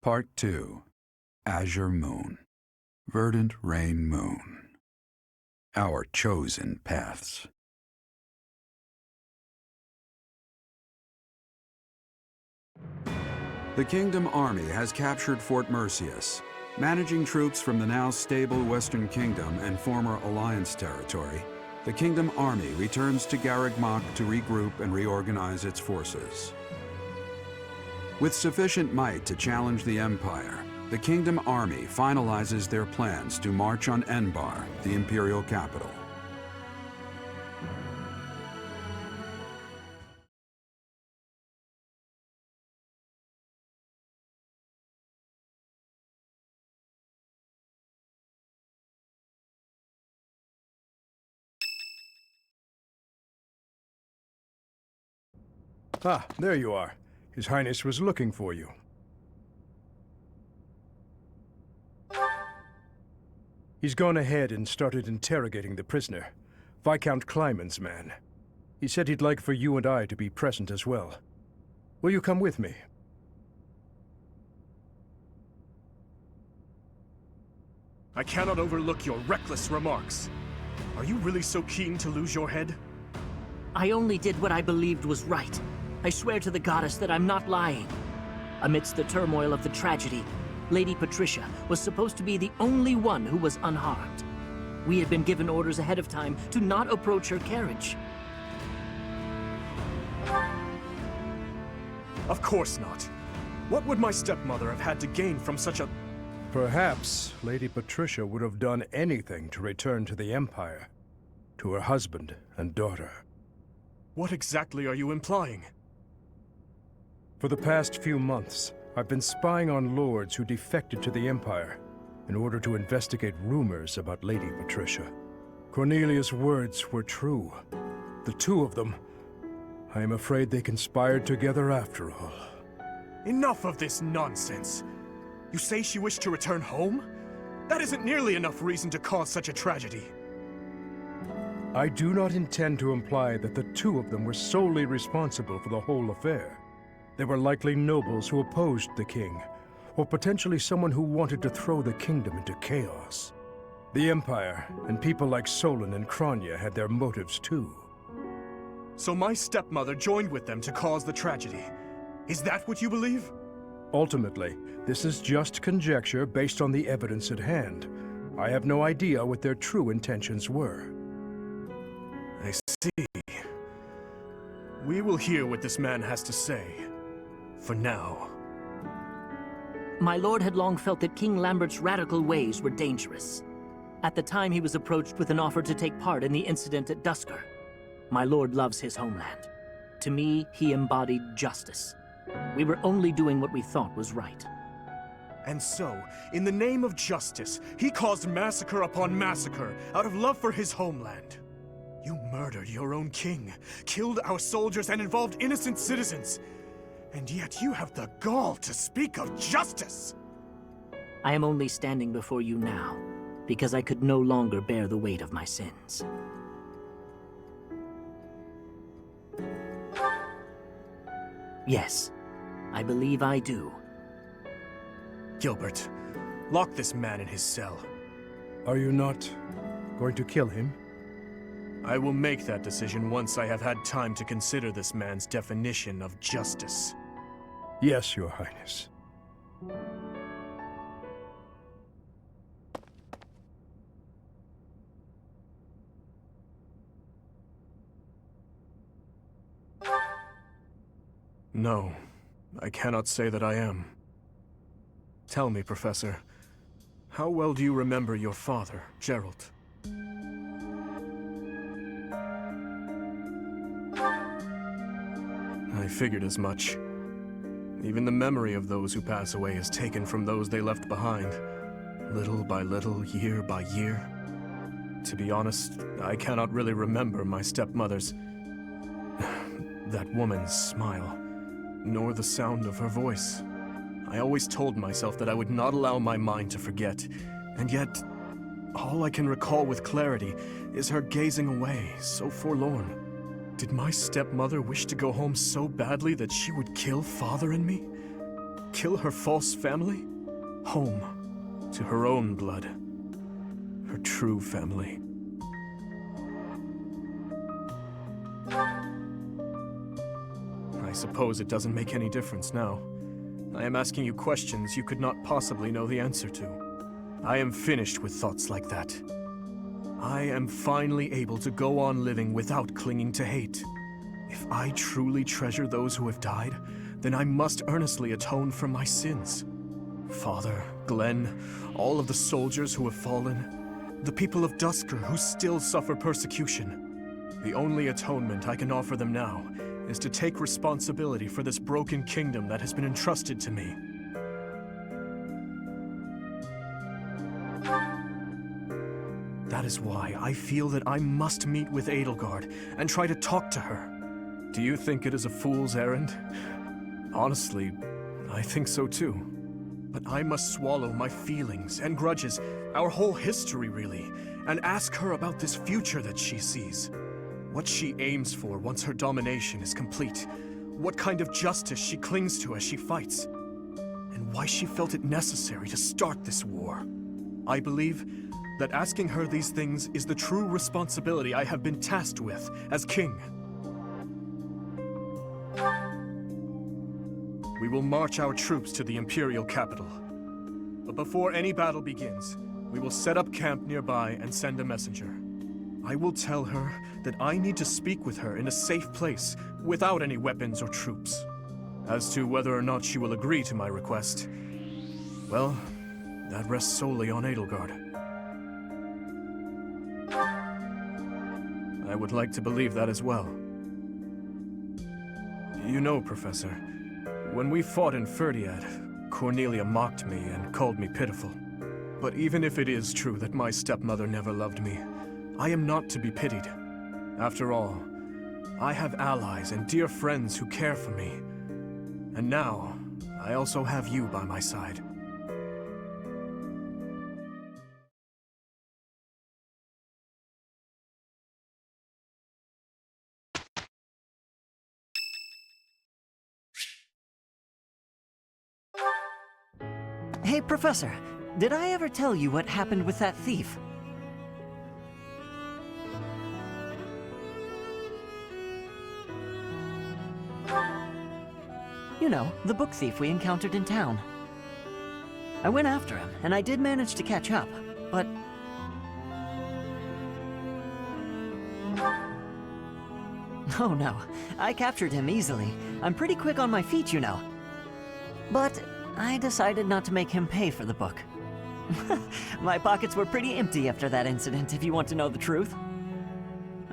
Part 2. Azure Moon. Verdant Rain Moon. Our chosen paths. The Kingdom Army has captured Fort Merceus. Managing troops from the now stable Western Kingdom and former Alliance territory, the Kingdom Army returns to Garreg Mach to regroup and reorganize its forces. With sufficient might to challenge the Empire, the Kingdom Army finalizes their plans to march on Enbar, the Imperial capital. Ah, there you are. His Highness was looking for you. He's gone ahead and started interrogating the prisoner, Viscount Kleiman's man. He said he'd like for you and I to be present as well. Will you come with me? I cannot overlook your reckless remarks. Are you really so keen to lose your head? I only did what I believed was right. I swear to the goddess that I'm not lying. Amidst the turmoil of the tragedy, Lady Patricia was supposed to be the only one who was unharmed. We had been given orders ahead of time to not approach her carriage. Of course not. What would my stepmother have had to gain from such a... Perhaps Lady Patricia would have done anything to return to the Empire, to her husband and daughter. What exactly are you implying? For the past few months, I've been spying on lords who defected to the Empire in order to investigate rumors about Lady Patricia. Cornelius' words were true. The two of them, I am afraid they conspired together after all. Enough of this nonsense. You say she wished to return home? That isn't nearly enough reason to cause such a tragedy. I do not intend to imply that the two of them were solely responsible for the whole affair. They were likely nobles who opposed the king, or potentially someone who wanted to throw the kingdom into chaos. The Empire and people like Solon and Kranya had their motives too. So my stepmother joined with them to cause the tragedy. Is that what you believe? Ultimately, this is just conjecture based on the evidence at hand. I have no idea what their true intentions were. I see. We will hear what this man has to say. For now. My lord had long felt that King Lambert's radical ways were dangerous. At the time, he was approached with an offer to take part in the incident at Dusker. My lord loves his homeland. To me, he embodied justice. We were only doing what we thought was right. And so, in the name of justice, he caused massacre upon massacre out of love for his homeland. You murdered your own king, killed our soldiers, and involved innocent citizens. And yet you have the gall to speak of justice! I am only standing before you now, because I could no longer bear the weight of my sins. Yes, I believe I do. Gilbert, lock this man in his cell. Are you not going to kill him? I will make that decision once I have had time to consider this man's definition of justice. Yes, Your Highness. No, I cannot say that I am. Tell me, Professor, how well do you remember your father, Gerald? I figured as much. Even the memory of those who pass away is taken from those they left behind, little by little, year by year. To be honest, I cannot really remember my stepmother's... that woman's smile, nor the sound of her voice. I always told myself that I would not allow my mind to forget, and yet, all I can recall with clarity is her gazing away, so forlorn. Did my stepmother wish to go home so badly that she would kill Father and me? kill her false family? Home to her own blood. Her true family. I suppose it doesn't make any difference now. I am asking you questions you could not possibly know the answer to. I am finished with thoughts like that. I am finally able to go on living without clinging to hate. If I truly treasure those who have died, then I must earnestly atone for my sins. Father, Glenn, all of the soldiers who have fallen, the people of Duscur who still suffer persecution. The only atonement I can offer them now is to take responsibility for this broken kingdom that has been entrusted to me. That is why I feel that I must meet with Edelgard and try to talk to her. Do you think it is a fool's errand? Honestly, I think so too. But I must swallow my feelings and grudges, our whole history really, and ask her about this future that she sees. What she aims for once her domination is complete. What kind of justice she clings to as she fights. And why she felt it necessary to start this war. I believe that asking her these things is the true responsibility I have been tasked with as king. We will march our troops to the Imperial capital. But before any battle begins, we will set up camp nearby and send a messenger. I will tell her that I need to speak with her in a safe place, without any weapons or troops. As to whether or not she will agree to my request, well, that rests solely on Edelgard. I would like to believe that as well. You know, Professor, when we fought in Ferdiad, Cornelia mocked me and called me pitiful. But even if it is true that my stepmother never loved me, I am not to be pitied. After all, I have allies and dear friends who care for me. And now, I also have you by my side. Hey, Professor, did I ever tell you what happened with that thief? You know, the book thief we encountered in town. I went after him, and I did manage to catch up, but... Oh no, I captured him easily. I'm pretty quick on my feet, you know. But I decided not to make him pay for the book. My pockets were pretty empty after that incident, if you want to know the truth.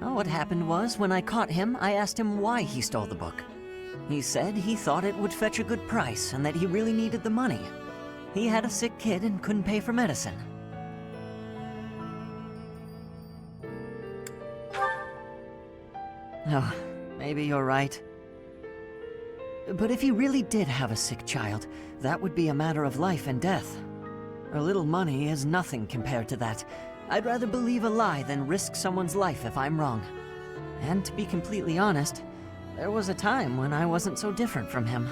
Well, what happened was, when I caught him, I asked him why he stole the book. He said he thought it would fetch a good price and that he really needed the money. He had a sick kid and couldn't pay for medicine. Oh, maybe you're right. But if he really did have a sick child, that would be a matter of life and death. A little money is nothing compared to that. I'd rather believe a lie than risk someone's life if I'm wrong. And to be completely honest, there was a time when I wasn't so different from him.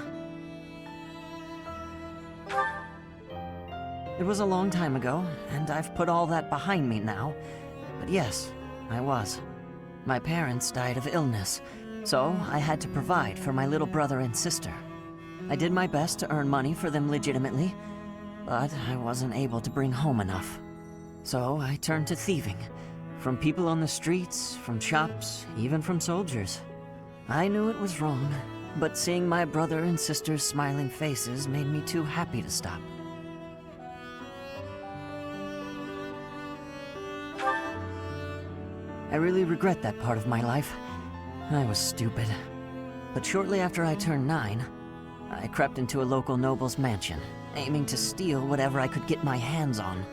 It was a long time ago, and I've put all that behind me now. But yes, I was. My parents died of illness, so I had to provide for my little brother and sister. I did my best to earn money for them legitimately, but I wasn't able to bring home enough. So I turned to thieving. From people on the streets, from shops, even from soldiers. I knew it was wrong, but seeing my brother and sister's smiling faces made me too happy to stop. I really regret that part of my life. I was stupid. But shortly after I turned 9, I crept into a local noble's mansion, aiming to steal whatever I could get my hands on.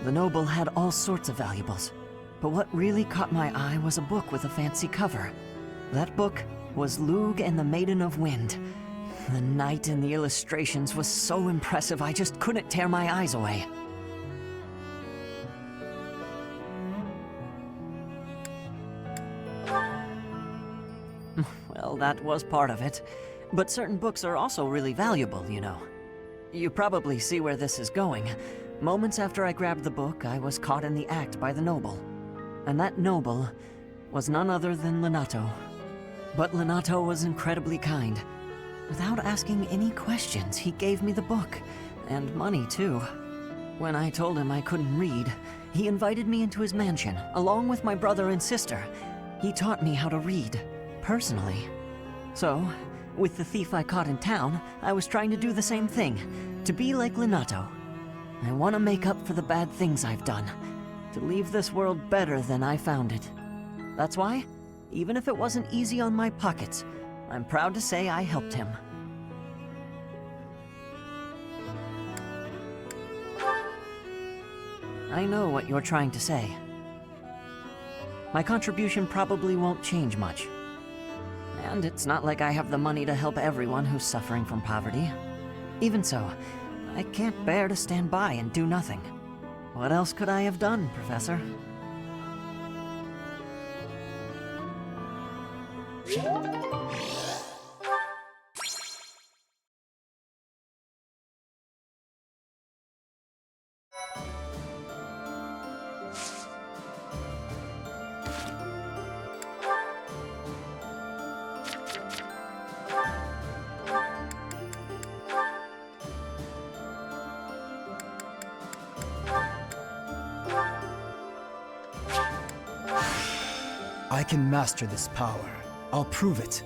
The noble had all sorts of valuables, but what really caught my eye was a book with a fancy cover. That book was Lug and the Maiden of Wind. The knight in the illustrations was so impressive I just couldn't tear my eyes away. Well, that was part of it. But certain books are also really valuable, you know. You probably see where this is going. Moments after I grabbed the book, I was caught in the act by the noble. And that noble was none other than Lenato. But Lenato was incredibly kind. Without asking any questions, he gave me the book. And money, too. When I told him I couldn't read, he invited me into his mansion, along with my brother and sister. He taught me how to read, personally. So, with the thief I caught in town, I was trying to do the same thing, to be like Lenato. I want to make up for the bad things I've done, to leave this world better than I found it. That's why, even if it wasn't easy on my pockets, I'm proud to say I helped him. I know what you're trying to say. My contribution probably won't change much. And it's not like I have the money to help everyone who's suffering from poverty. Even so, I can't bear to stand by and do nothing. What else could I have done, Professor? I can master this power. I'll prove it.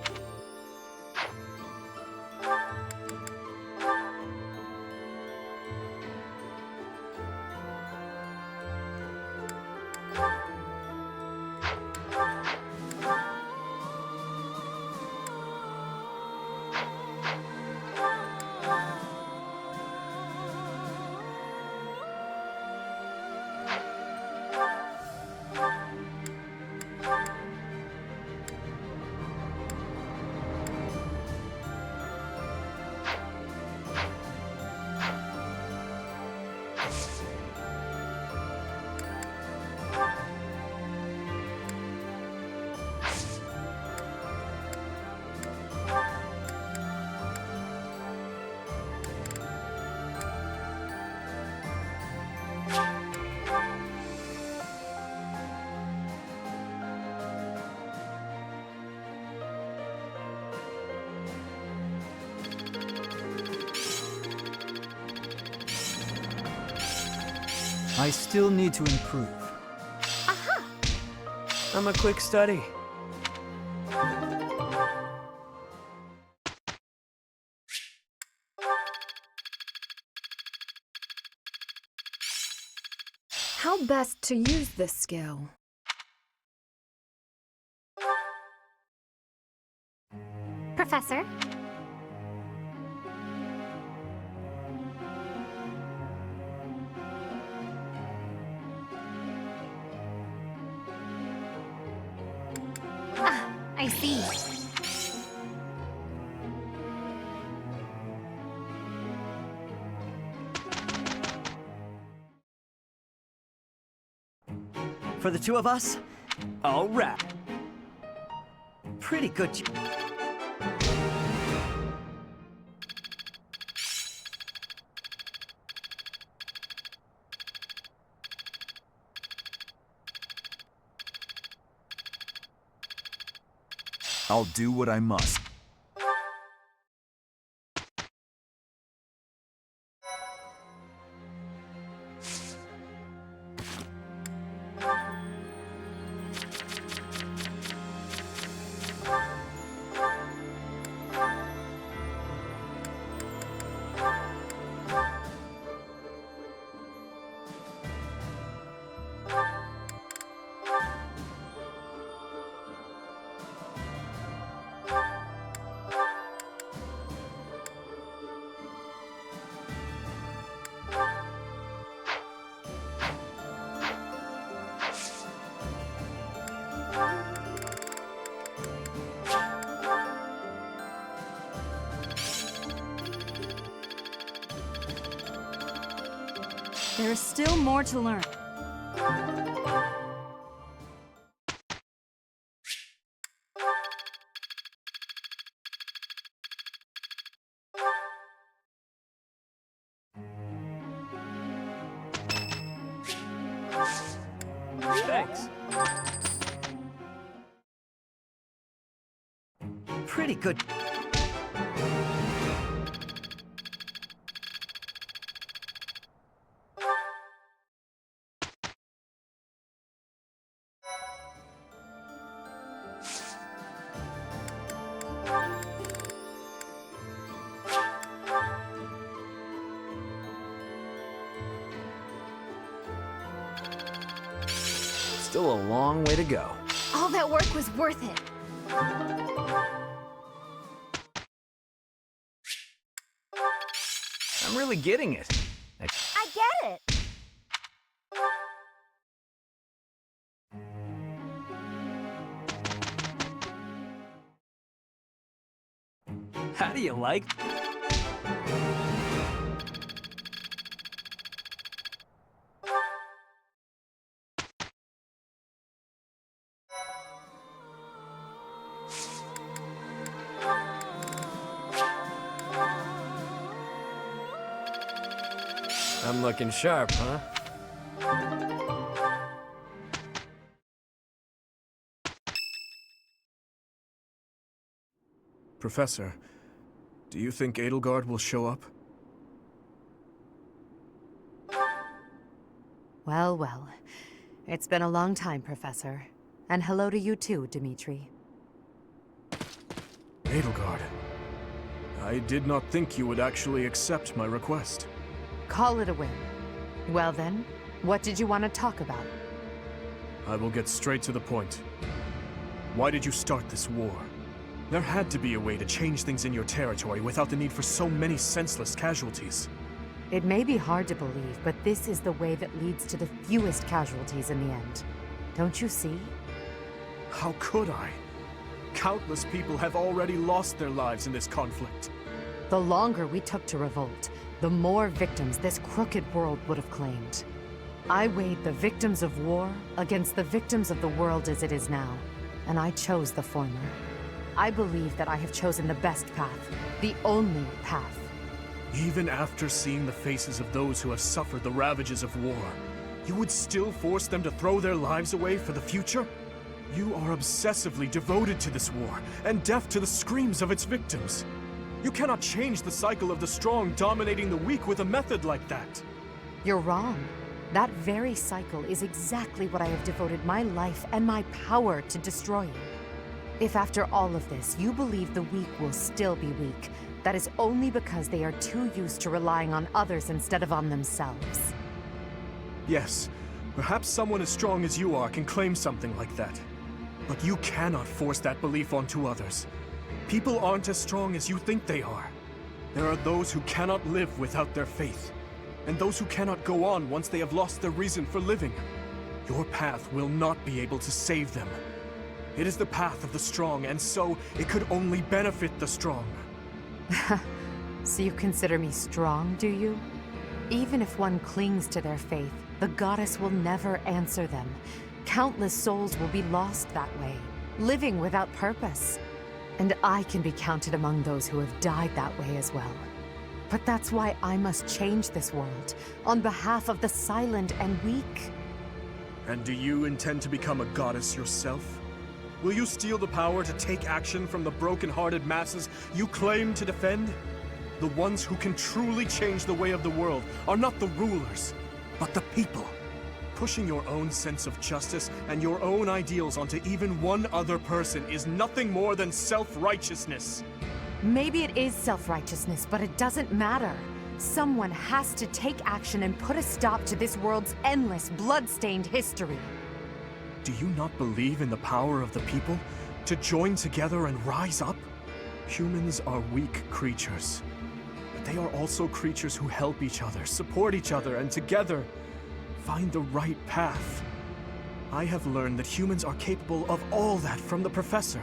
I still need to improve. I'm a quick study. How best to use this skill? Professor? Ah, I see. For the two of us? All right. Pretty good. I'll do what I must. There is still more to learn. Thanks. Pretty good. Still a long way to go. All that work was worth it. I'm really getting it. I get it. How do you like? I'm looking sharp, huh? Professor, do you think Edelgard will show up? Well, well. It's been a long time, Professor. And hello to you too, Dimitri. Edelgard, I did not think you would actually accept my request. Call it a win. Well then, what did you want to talk about? I will get straight to the point. Why did you start this war? There had to be a way to change things in your territory without the need for so many senseless casualties. It may be hard to believe, but this is the way that leads to the fewest casualties in the end. Don't you see? How could I? Countless people have already lost their lives in this conflict. The longer we took to revolt, the more victims this crooked world would have claimed. I weighed the victims of war against the victims of the world as it is now, and I chose the former. I believe that I have chosen the best path, the only path. Even after seeing the faces of those who have suffered the ravages of war, you would still force them to throw their lives away for the future? You are obsessively devoted to this war, and deaf to the screams of its victims. You cannot change the cycle of the strong dominating the weak with a method like that. You're wrong. That very cycle is exactly what I have devoted my life and my power to destroying. If after all of this, you believe the weak will still be weak, that is only because they are too used to relying on others instead of on themselves. Yes, perhaps someone as strong as you are can claim something like that. But you cannot force that belief onto others. People aren't as strong as you think they are. There are those who cannot live without their faith, and those who cannot go on once they have lost their reason for living. Your path will not be able to save them. It is the path of the strong, and so it could only benefit the strong. So you consider me strong, do you? Even if one clings to their faith, the goddess will never answer them. Countless souls will be lost that way, living without purpose. And I can be counted among those who have died that way as well. But that's why I must change this world, on behalf of the silent and weak. And do you intend to become a goddess yourself? Will you steal the power to take action from the broken-hearted masses you claim to defend? The ones who can truly change the way of the world are not the rulers, but the people. Pushing your own sense of justice and your own ideals onto even one other person is nothing more than self-righteousness. Maybe it is self-righteousness, but it doesn't matter. Someone has to take action and put a stop to this world's endless, blood-stained history. Do you not believe in the power of the people to join together and rise up? Humans are weak creatures, but they are also creatures who help each other, support each other, and together find the right path. I have learned that humans are capable of all that from the Professor,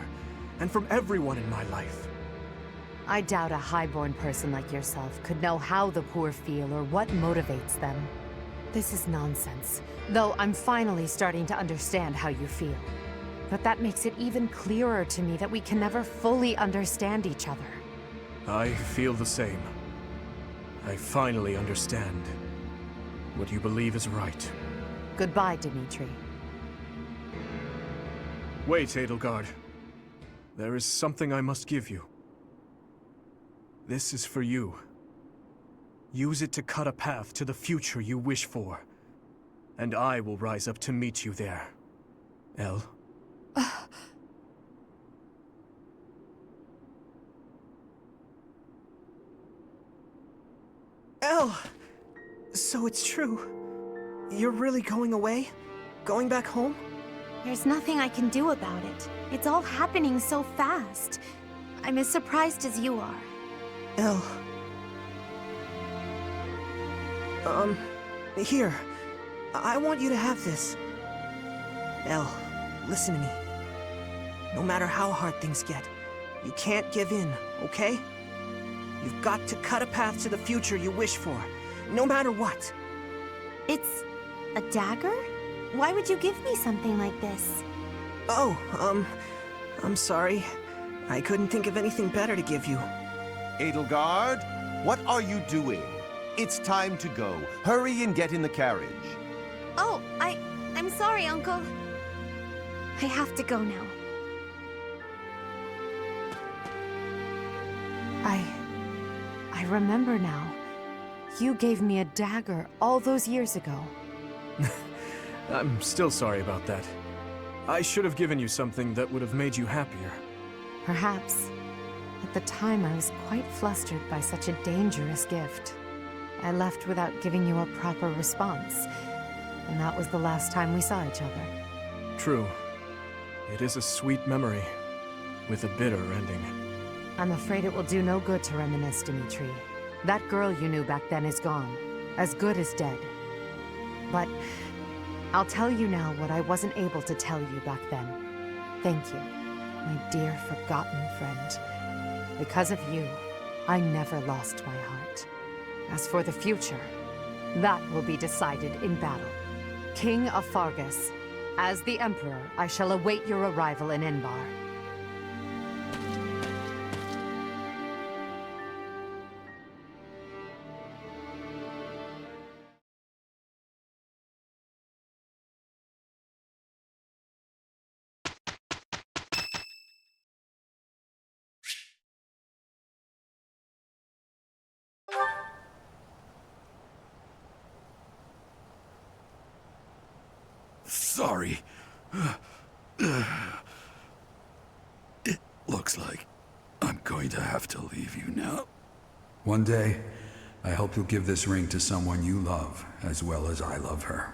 and from everyone in my life. I doubt a highborn person like yourself could know how the poor feel or what motivates them. This is nonsense, though I'm finally starting to understand how you feel. But that makes it even clearer to me that we can never fully understand each other. I feel the same. I finally understand what you believe is right. Goodbye, Dimitri. Wait, Edelgard. There is something I must give you. This is for you. Use it to cut a path to the future you wish for. And I will rise up to meet you there. Elle? Elle! So it's true. You're really going away? Going back home? There's nothing I can do about it. It's all happening so fast. I'm as surprised as you are. Elle. Here. I want you to have this. Elle, listen to me. No matter how hard things get, you can't give in, okay? You've got to cut a path to the future you wish for, no matter what. It's a dagger? Why would you give me something like this? Oh, I'm sorry. I couldn't think of anything better to give you. Edelgard, what are you doing? It's time to go. Hurry and get in the carriage. Oh, I'm sorry, Uncle. I have to go now. I remember now. You gave me a dagger all those years ago. I'm still sorry about that. I should have given you something that would have made you happier. Perhaps. At the time, I was quite flustered by such a dangerous gift. I left without giving you a proper response, and that was the last time we saw each other. True. It is a sweet memory, with a bitter ending. I'm afraid it will do no good to reminisce, Dimitri. That girl you knew back then is gone, as good as dead. But I'll tell you now what I wasn't able to tell you back then. Thank you, my dear forgotten friend. Because of you, I never lost my heart. As for the future, that will be decided in battle. King of Fargus, as the Emperor, I shall await your arrival in Inbar. Sorry. It looks like I'm going to have to leave you now. One day, I hope you'll give this ring to someone you love as well as I love her.